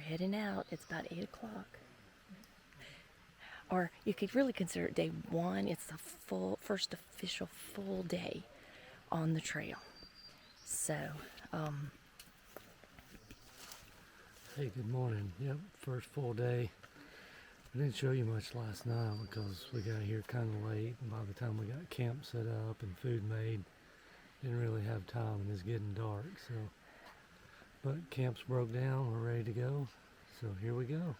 heading out. It's about 8 o'clock. Or you could really consider it day one. It's the first official full day on the trail. So, Hey, good morning. Yep, first full day. I didn't show you much last night because we got here kind of late, and by the time we got camp set up and food made, didn't really have time, and it's getting dark. So, but camp's broke down. We're ready to go. So here we go.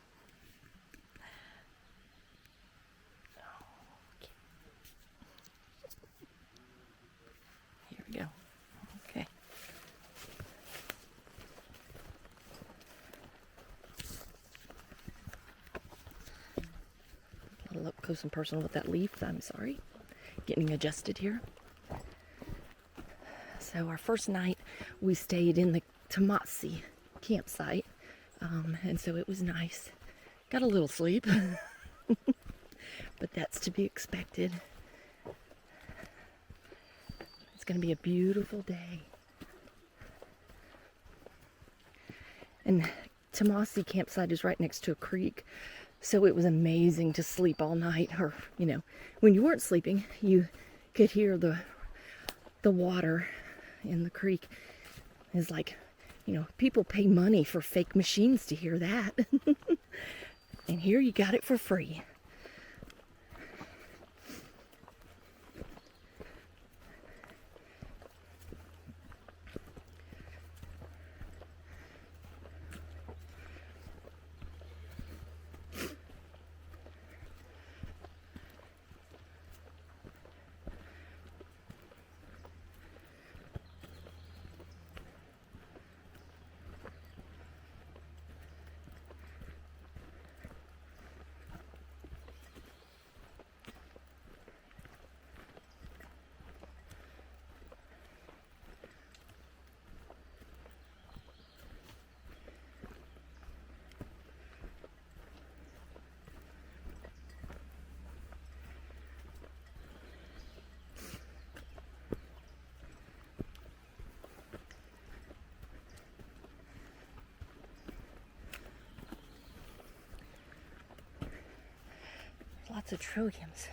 here we go. Okay. A little up close and personal with that leaf. I'm sorry. Getting adjusted here. So our first night, we stayed in the Tomasi campsite, and so it was nice. Got a little sleep, but that's to be expected. It's going to be a beautiful day. And Tomasi campsite is right next to a creek, so it was amazing to sleep all night. Or, you know, when you weren't sleeping, you could hear the water in the creek. Is like, you know, people pay money for fake machines to hear that. And here you got it for free. Lots of trilliums.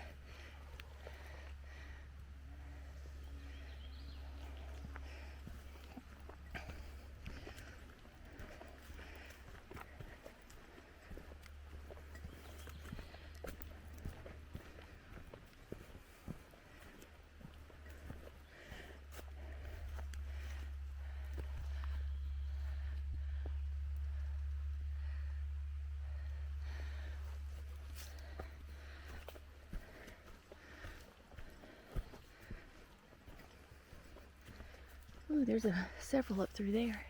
Ooh, there's several up through there.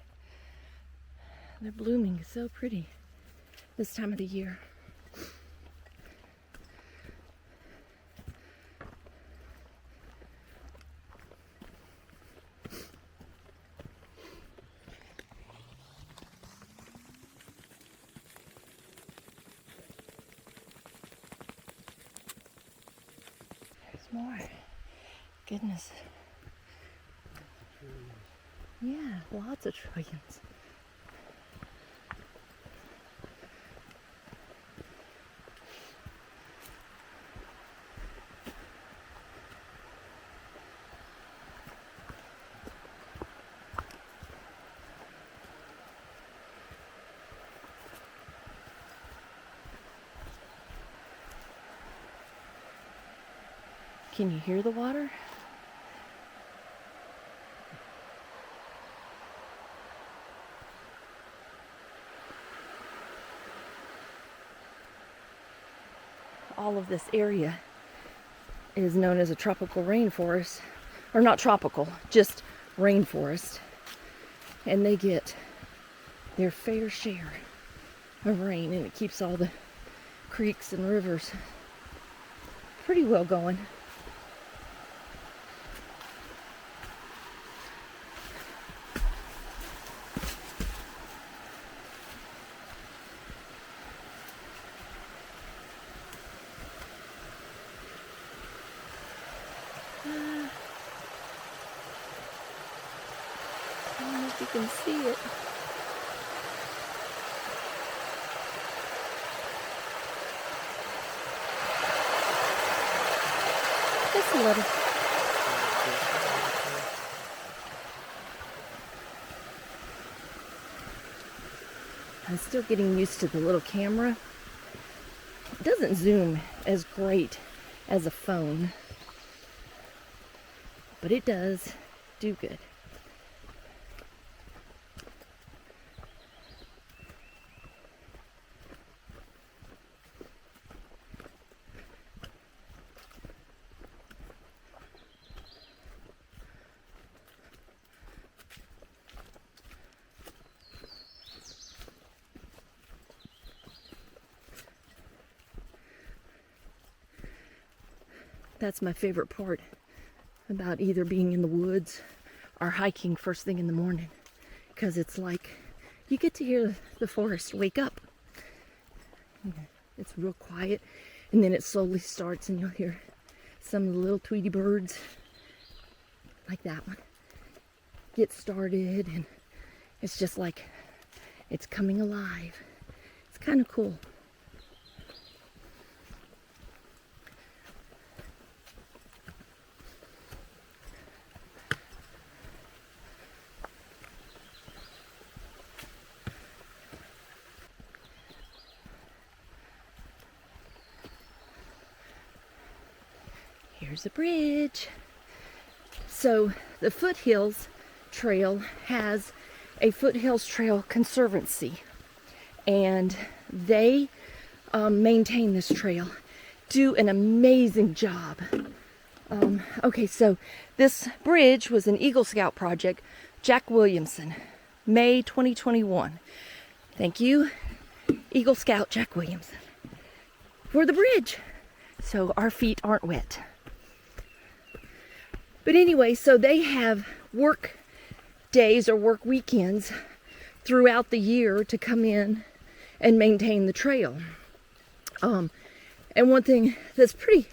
They're blooming so pretty this time of the year. There's more. Goodness. Yeah, lots of trilliums. Can you hear the water? All of this area is known as a tropical rainforest, or not tropical, just rainforest, and they get their fair share of rain, and it keeps all the creeks and rivers pretty well going. I don't know if you can see it. Just a little. I'm still getting used to the little camera. It doesn't zoom as great as a phone, but it does do good. That's my favorite part about either being in the woods or hiking first thing in the morning, because it's like you get to hear the forest wake up. It's real quiet, and then it slowly starts, and you'll hear some of the little Tweety birds, like that one, get started, and it's just like it's coming alive. It's kind of cool. Here's a bridge. So the Foothills Trail has a Foothills Trail Conservancy, and they maintain this trail, do an amazing job. Okay, so this bridge was an Eagle Scout project, Jack Williamson, May 2021. Thank you, Eagle Scout Jack Williamson, for the bridge, so our feet aren't wet. But anyway, so they have work days or work weekends throughout the year to come in and maintain the trail. And one thing that's pretty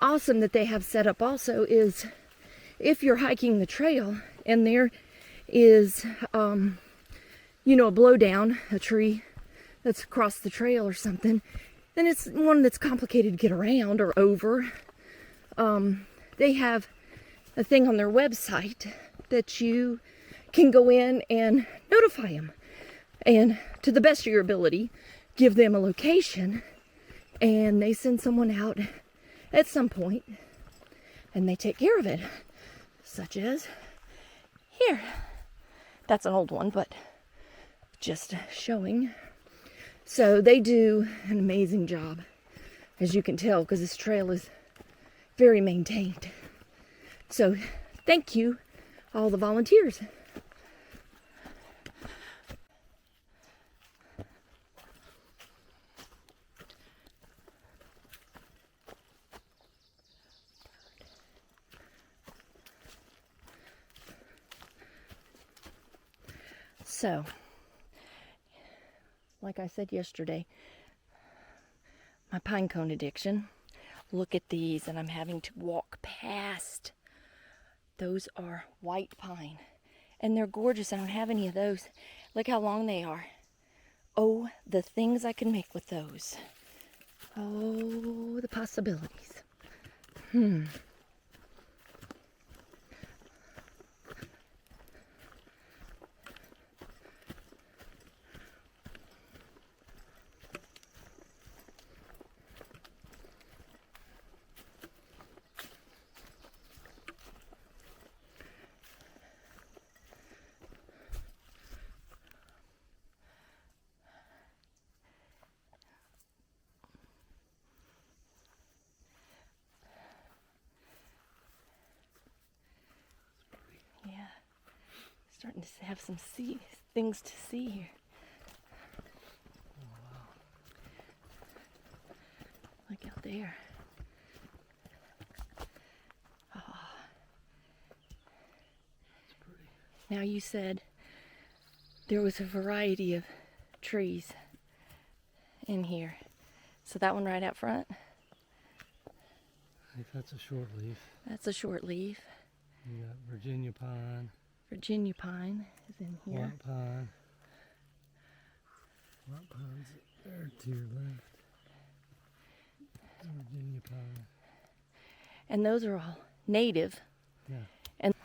awesome that they have set up also is if you're hiking the trail and there is, a blowdown, a tree that's across the trail or something, then it's one that's complicated to get around or over. They have a thing on their website that you can go in and notify them, and to the best of your ability give them a location, and they send someone out at some point and they take care of it, such as here. That's an old one, but just showing. So they do an amazing job, as you can tell, because this trail is very maintained. So thank you, all the volunteers. So, like I said yesterday, my pine cone addiction. Look at these, and I'm having to walk past. Those are white pine, and they're gorgeous. I don't have any of those. Look how long they are. Oh, the things I can make with those. Oh, the possibilities. Yeah, starting to have some things to see here. Oh, wow. Look out there. Oh. It's pretty. Now you said there was a variety of trees in here. So that one right out front, I think that's a short leaf. that's a short leaf. You got Virginia pine, Virginia pine is in here. white pine. White pine's there to your left. Virginia pine. And those are all native. Yeah. And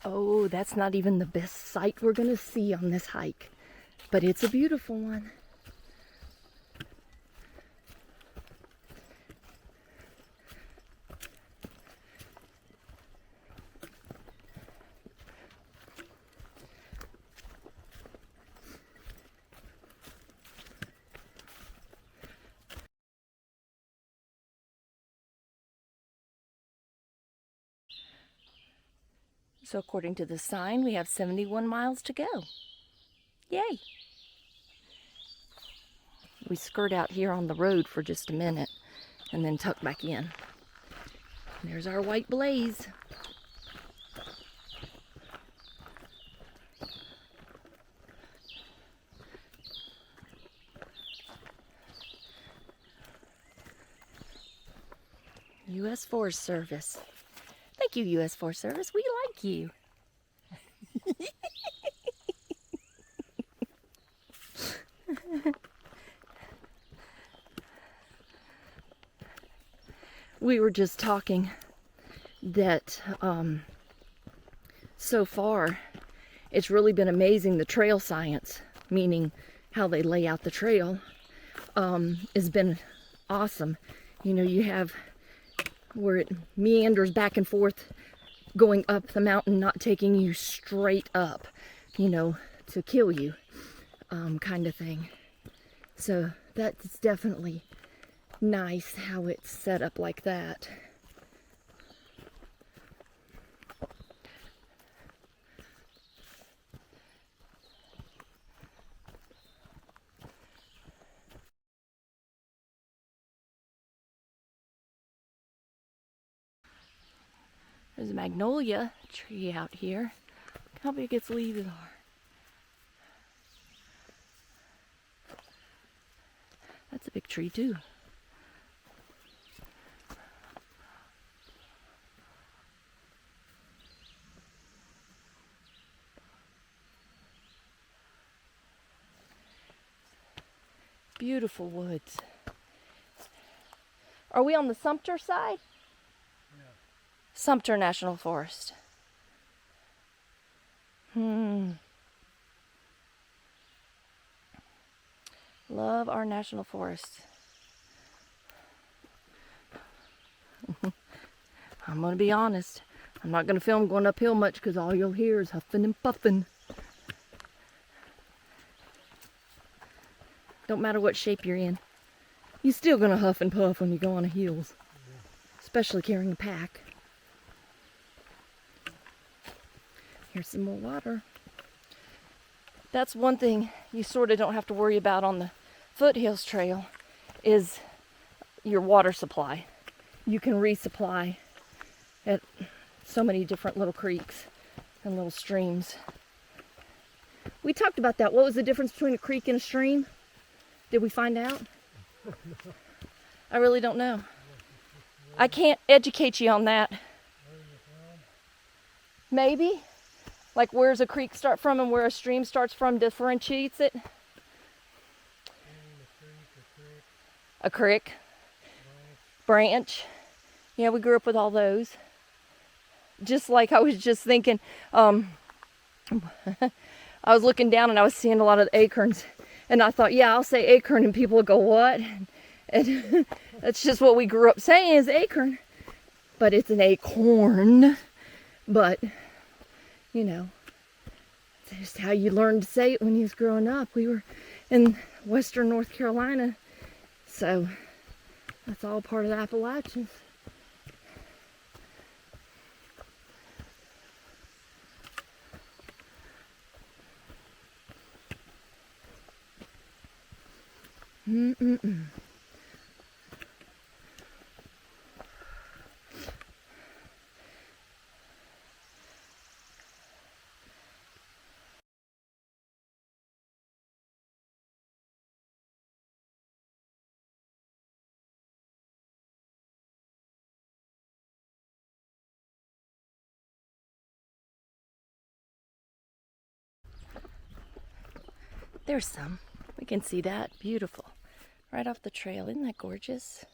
oh, that's not even the best sight we're gonna see on this hike, but it's a beautiful one. So according to the sign, we have 71 miles to go. Yay! We skirt out here on the road for just a minute and then tuck back in. There's our white blaze. U.S. Forest Service. Thank you, U.S. Forest Service. We like you. We were just talking that so far it's really been amazing, the trail science, meaning how they lay out the trail, has been awesome. You know, you have where it meanders back and forth going up the mountain, not taking you straight up, you know, to kill you, kind of thing. So that's definitely nice how it's set up like that. There's a magnolia tree out here. Look how big its leaves are. That's a big tree too. Beautiful woods. Are we on the Sumter side? Yeah. Sumter National Forest. Love our national forests. I'm gonna be honest. I'm not gonna film going uphill much because all you'll hear is huffing and puffing. Don't matter what shape you're in. You're still gonna huff and puff when you go on the hills. Especially carrying a pack. Here's some more water. That's one thing you sort of don't have to worry about on the Foothills Trail is your water supply. You can resupply at so many different little creeks and little streams. We talked about that. What was the difference between a creek and a stream? Did we find out? I really don't know. I can't educate you on that. Maybe. Like where's a creek start from and where a stream starts from differentiates it? A creek. Branch. Yeah, we grew up with all those. Just like I was just thinking, I was looking down and I was seeing a lot of acorns. And I thought, yeah, I'll say acorn and people would go, what? And that's just what we grew up saying is acorn. But it's an acorn. But, you know, it's just how you learned to say it when you was growing up. We were in western North Carolina. So that's all part of the Appalachians. Mm-mm-mm. There's some. We can see that. Beautiful. Right off the trail. Isn't that gorgeous?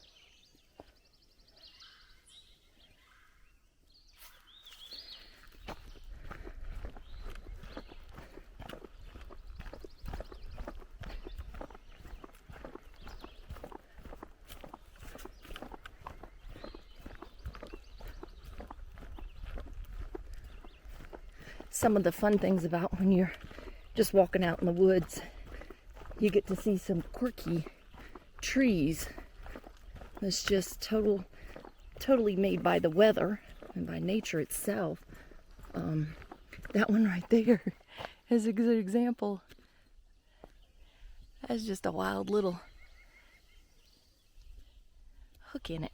Some of the fun things about when you're just walking out in the woods, you get to see some quirky trees that's just totally made by the weather and by nature itself. That one right there is a good example. That's just a wild little hook in it.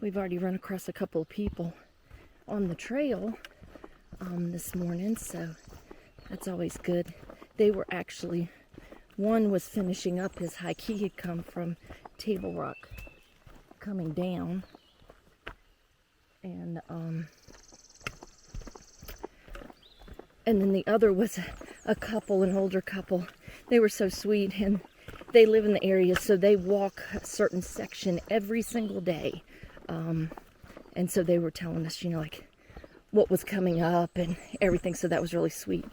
We've already run across a couple of people on the trail this morning, so that's always good. They were actually, one was finishing up his hike. He had come from Table Rock coming down, and then the other was a couple, an older couple. They were so sweet, and they live in the area, so they walk a certain section every single day. And so they were telling us, like what was coming up and everything. So that was really sweet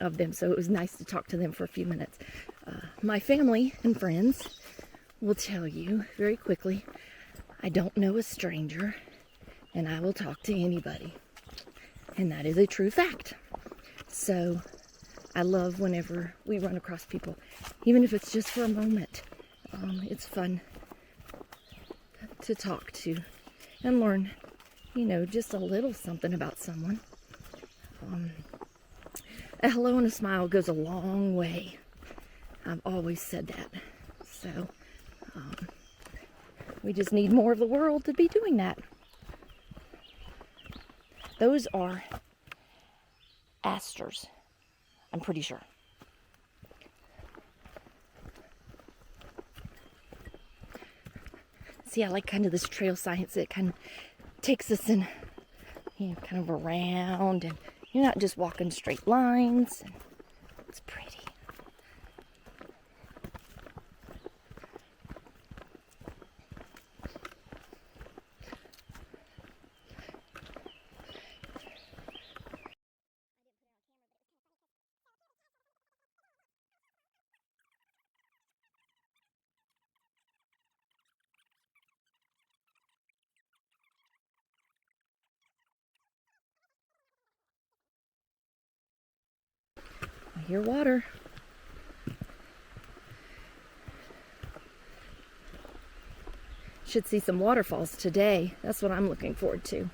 of them. So it was nice to talk to them for a few minutes. My family and friends will tell you very quickly, I don't know a stranger and I will talk to anybody. And that is a true fact. So I love whenever we run across people, even if it's just for a moment. It's fun to talk to and learn, just a little something about someone. A hello and a smile goes a long way. I've always said that. So we just need more of the world to be doing that. Those are asters, I'm pretty sure. See, I like kind of this trail science. It kind of takes us in, kind of around, and you're not just walking straight lines. It's pretty. I hear water. Should see some waterfalls today. That's what I'm looking forward to.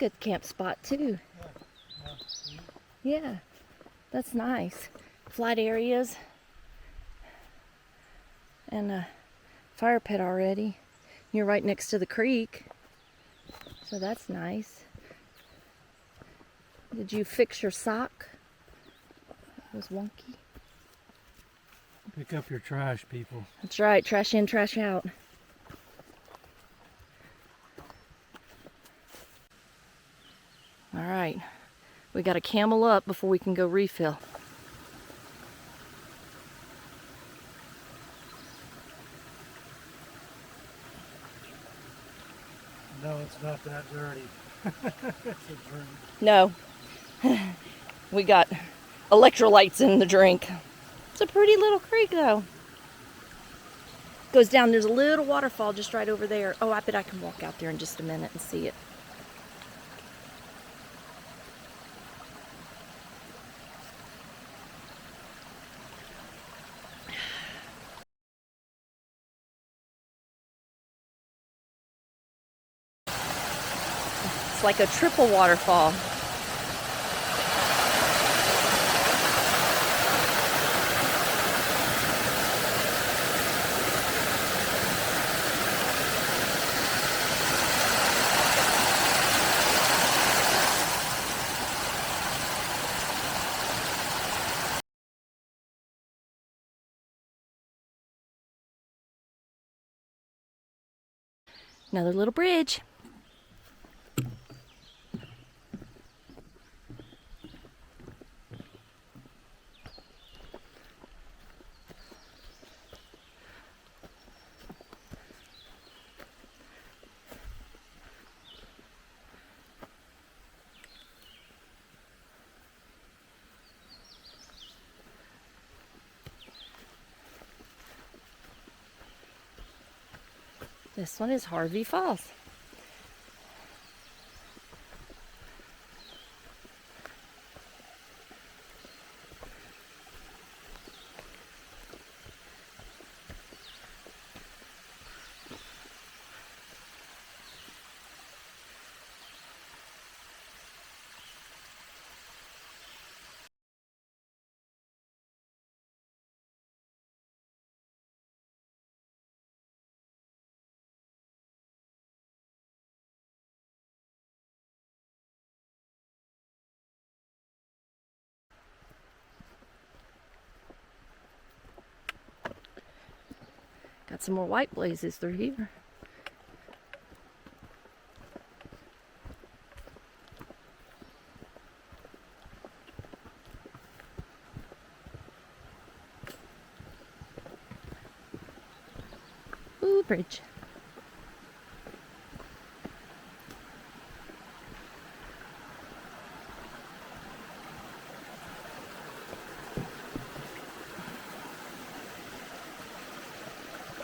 like a camp spot too. Yeah, that's nice. Flat areas and a fire pit already. You're right next to the creek, so that's nice. Did you fix your sock? It was wonky. Pick up your trash, people. That's right, trash in, trash out. All right, we got to camel up before we can go refill. No, it's not that dirty. It's a drink. No, we got electrolytes in the drink. It's a pretty little creek though. Goes down, there's a little waterfall just right over there. Oh, I bet I can walk out there in just a minute and see it. It's like a triple waterfall. Another little bridge. This one is Harvey Falls. Got some more white blazes through here. Ooh, bridge.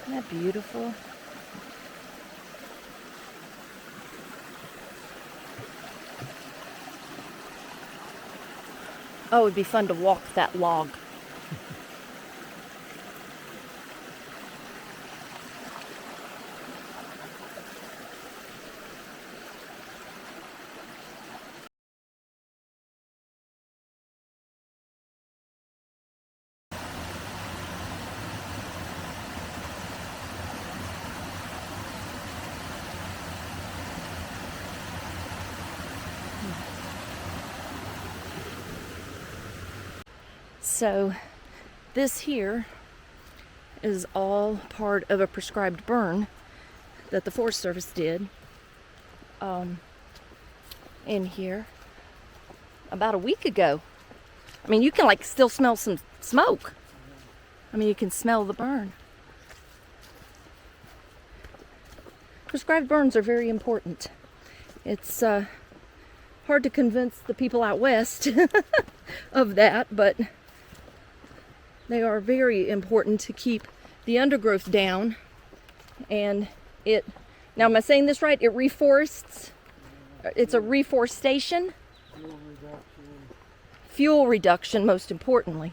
Isn't that beautiful? Oh, it'd be fun to walk that log. So this here is all part of a prescribed burn that the Forest Service did in here about a week ago. I mean, you can like still smell some smoke. I mean, you can smell the burn. Prescribed burns are very important. It's hard to convince the people out west of that, but they are very important to keep the undergrowth down. And it, now am I saying this right? It reforests. It's a reforestation. Fuel reduction, most importantly.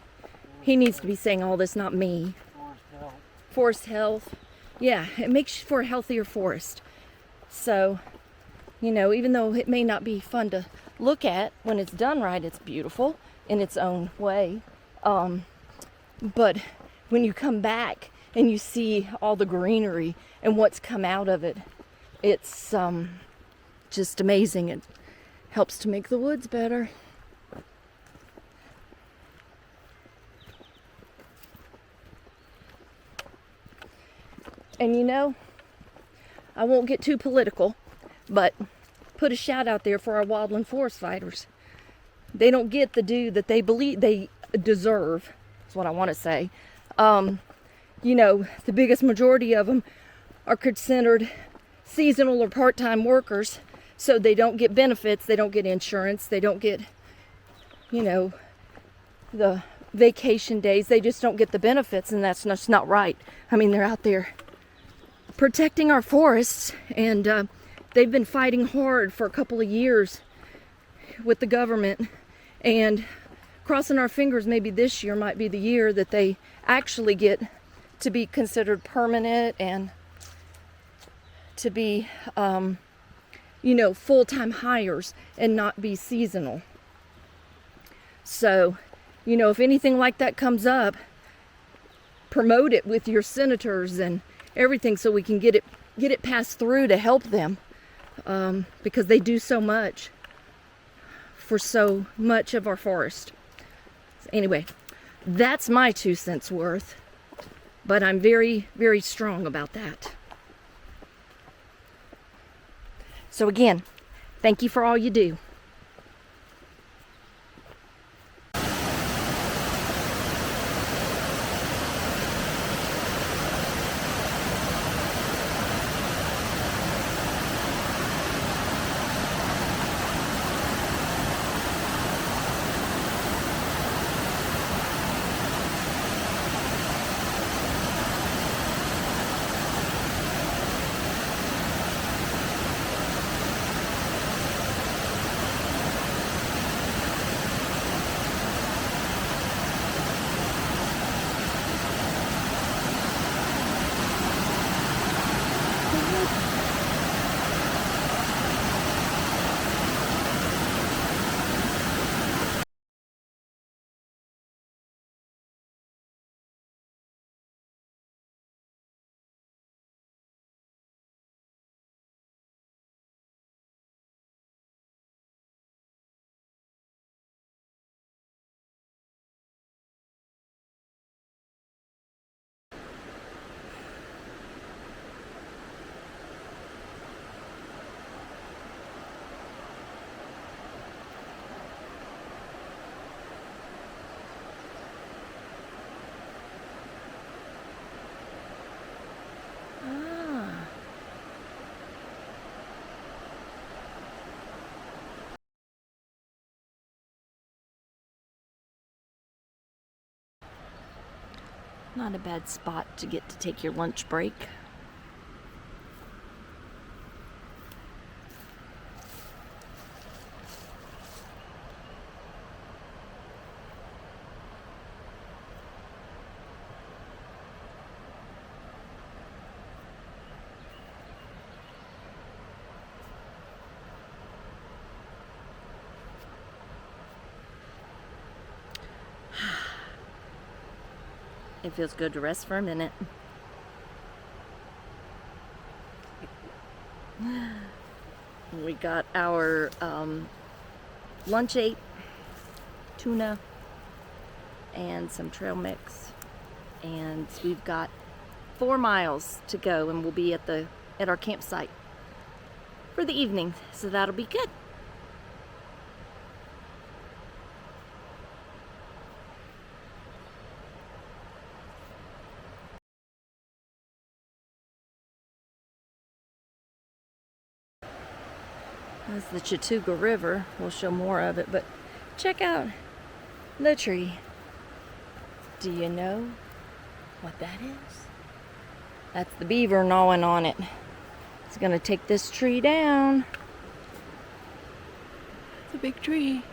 He needs to be saying all this, not me. Forest health. Yeah, it makes for a healthier forest. So You know, even though it may not be fun to look at, when it's done right, it's beautiful in its own way. But when you come back and you see all the greenery and what's come out of it, it's just amazing. It helps to make the woods better. And you know, I won't get too political, but put a shout out there for our wildland forest fighters. They don't get the due that they believe they deserve, is what I want to say. You know, the biggest majority of them are considered seasonal or part-time workers, so they don't get benefits, they don't get insurance, they don't get, you know, the vacation days, they just don't get the benefits, and that's just not right. I mean, they're out there protecting our forests, and they've been fighting hard for a couple of years with the government, and crossing our fingers, maybe this year might be the year that they actually get to be considered permanent and to be, you know, full-time hires and not be seasonal. So, you know, if anything like that comes up, promote it with your senators and everything so we can get it passed through to help them, because they do so much for so much of our forest. Anyway, that's my 2 cents worth, but I'm very, very strong about that. So again, thank you for all you do. Not a bad spot to get to take your lunch break. It feels good to rest for a minute. We got our lunch ate, tuna, and some trail mix. And we've got 4 miles to go, and we'll be at our campsite for the evening. So that'll be good. That's the Chattooga River. We'll show more of it, but check out the tree. Do you know what that is? That's the beaver gnawing on it. It's gonna take this tree down. It's a big tree.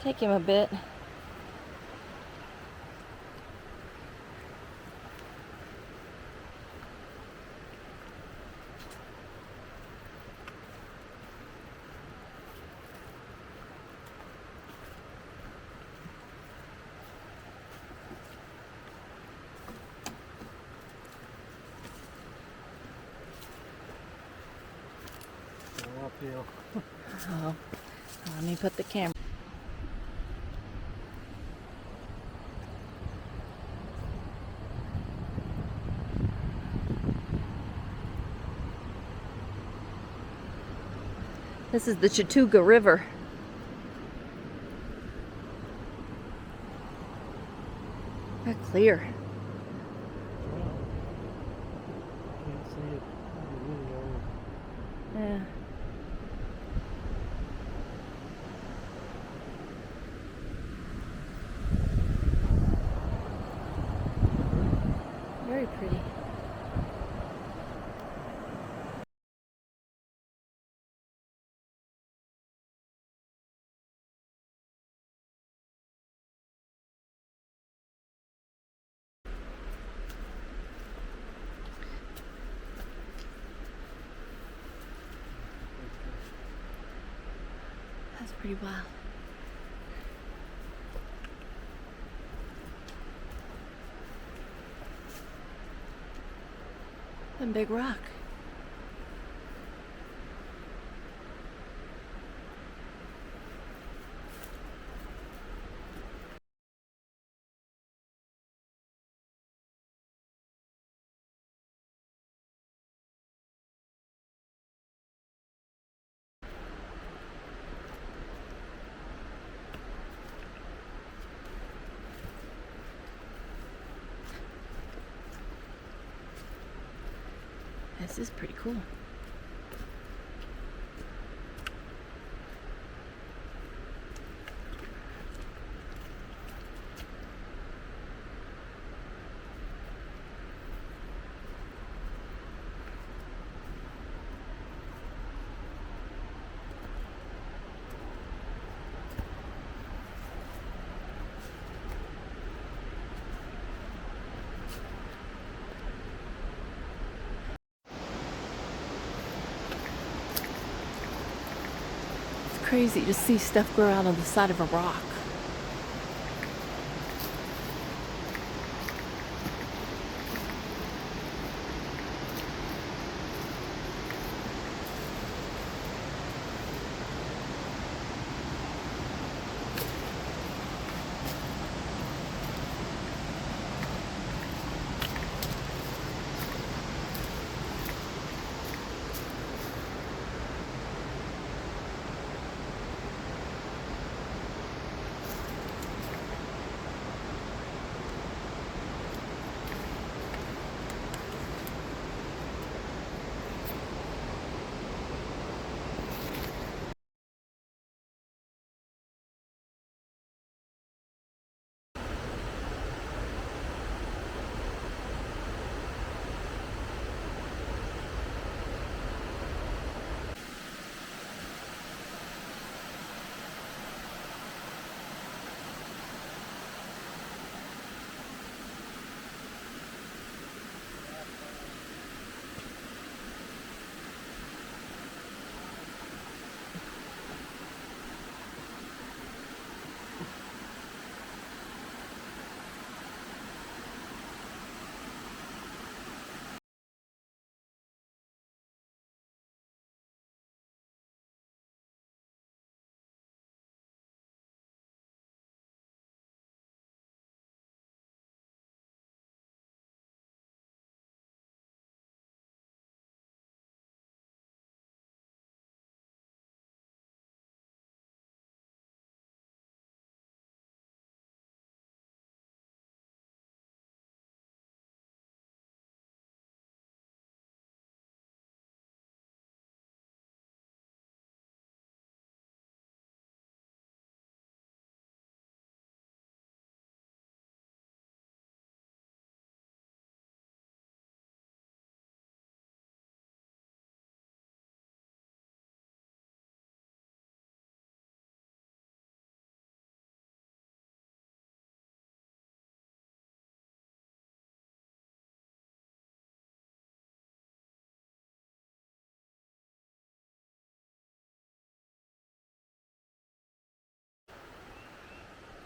Take him a bit. feel. Oh, let me put the camera. This is the Chattooga River. They're clear. Can't see it really old. Yeah. Very pretty. That's pretty wild. A big rock. This is pretty cool. It's crazy to see stuff grow out on the side of a rock.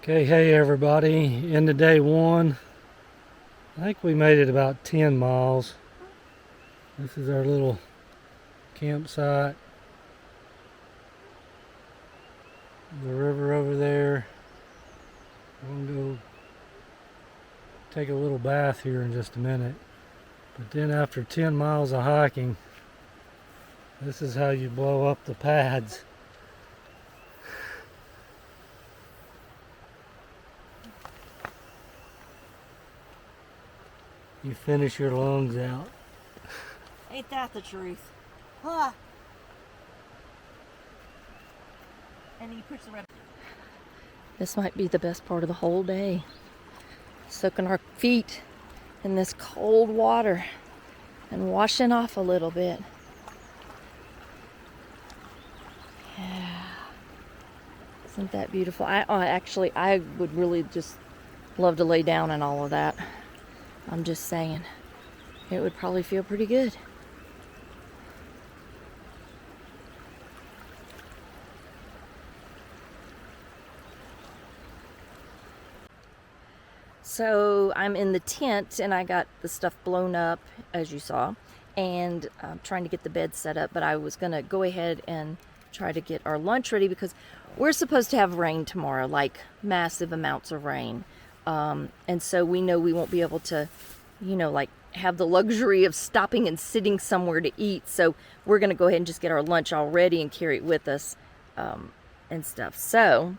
Okay, hey everybody, into day one. I think we made it about 10 miles. This is our little campsite. the river over there. I'm gonna go take a little bath here in just a minute. But then after 10 miles of hiking, this is how you blow up the pads. You finish your lungs out. Ain't that the truth? Huh. And you push the red. This might be the best part of the whole day. Soaking our feet in this cold water and washing off a little bit. Yeah. Isn't that beautiful? I would really just love to lay down and all of that. I'm just saying. It would probably feel pretty good. So I'm in the tent and I got the stuff blown up, as you saw, and I'm trying to get the bed set up, but I was gonna go ahead and try to get our lunch ready because we're supposed to have rain tomorrow, like massive amounts of rain. And so we know we won't be able to, like have the luxury of stopping and sitting somewhere to eat. So we're gonna go ahead and just get our lunch all ready and carry it with us and stuff. So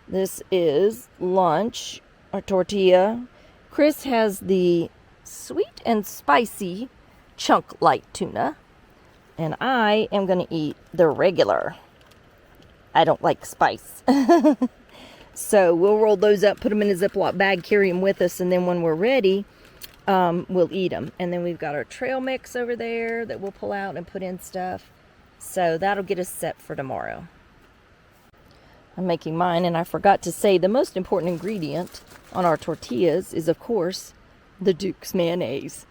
this is lunch. Our tortilla. Chris has the sweet and spicy chunk light tuna, and I am going to eat the regular. I don't like spice. So we'll roll those up, put them in a Ziploc bag, carry them with us, and then when we're ready, we'll eat them. And then we've got our trail mix over there that we'll pull out and put in stuff. So that'll get us set for tomorrow. I'm making mine, and I forgot to say the most important ingredient on our tortillas is, of course, the Duke's mayonnaise.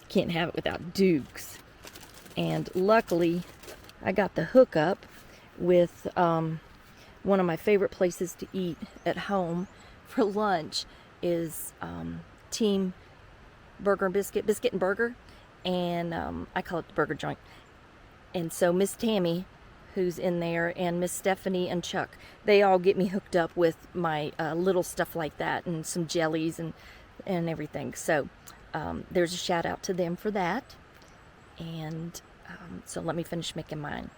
Can't have it without Duke's. And luckily, I got the hookup with one of my favorite places to eat at home for lunch is Team Burger and Biscuit and Burger, and I call it the Burger Joint. And so Miss Tammy, who's in there, and Miss Stephanie and Chuck, they all get me hooked up with my little stuff like that and some jellies and everything. So there's a shout out to them for that. And so let me finish making mine.